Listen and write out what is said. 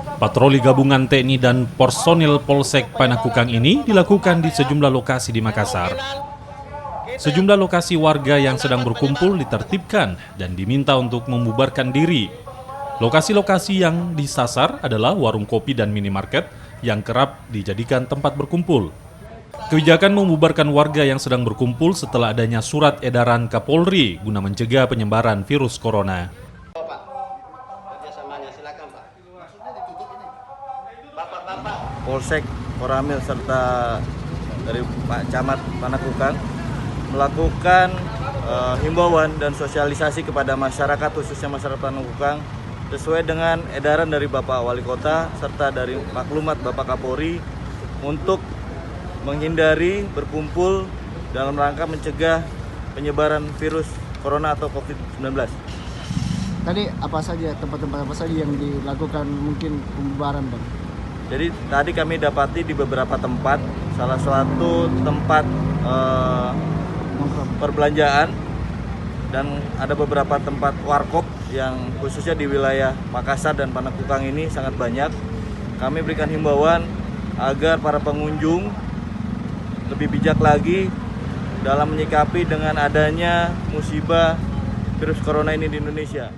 Patroli gabungan TNI dan personil Polsek Panakukang ini dilakukan di sejumlah lokasi di Makassar. Sejumlah lokasi warga yang sedang berkumpul ditertibkan dan diminta untuk membubarkan diri. Lokasi-lokasi yang disasar adalah warung kopi dan minimarket yang kerap dijadikan tempat berkumpul. Kebijakan membubarkan warga yang sedang berkumpul setelah adanya surat edaran Kapolri guna mencegah penyebaran virus corona. Polsek, Koramil, serta dari Pak Camat Panakukang melakukan himbauan dan sosialisasi kepada masyarakat, khususnya masyarakat Panakukang, sesuai dengan edaran dari Bapak Wali Kota serta dari maklumat Bapak Kapolri untuk menghindari berkumpul dalam rangka mencegah penyebaran virus corona atau COVID-19. Tadi apa saja, tempat-tempat apa saja yang dilakukan mungkin pembubaran, Bang? Jadi tadi kami dapati di beberapa tempat, salah satu tempat perbelanjaan dan ada beberapa tempat warkop yang khususnya di wilayah Makassar dan Panakukang ini sangat banyak. Kami berikan himbauan agar para pengunjung lebih bijak lagi dalam menyikapi dengan adanya musibah virus corona ini di Indonesia.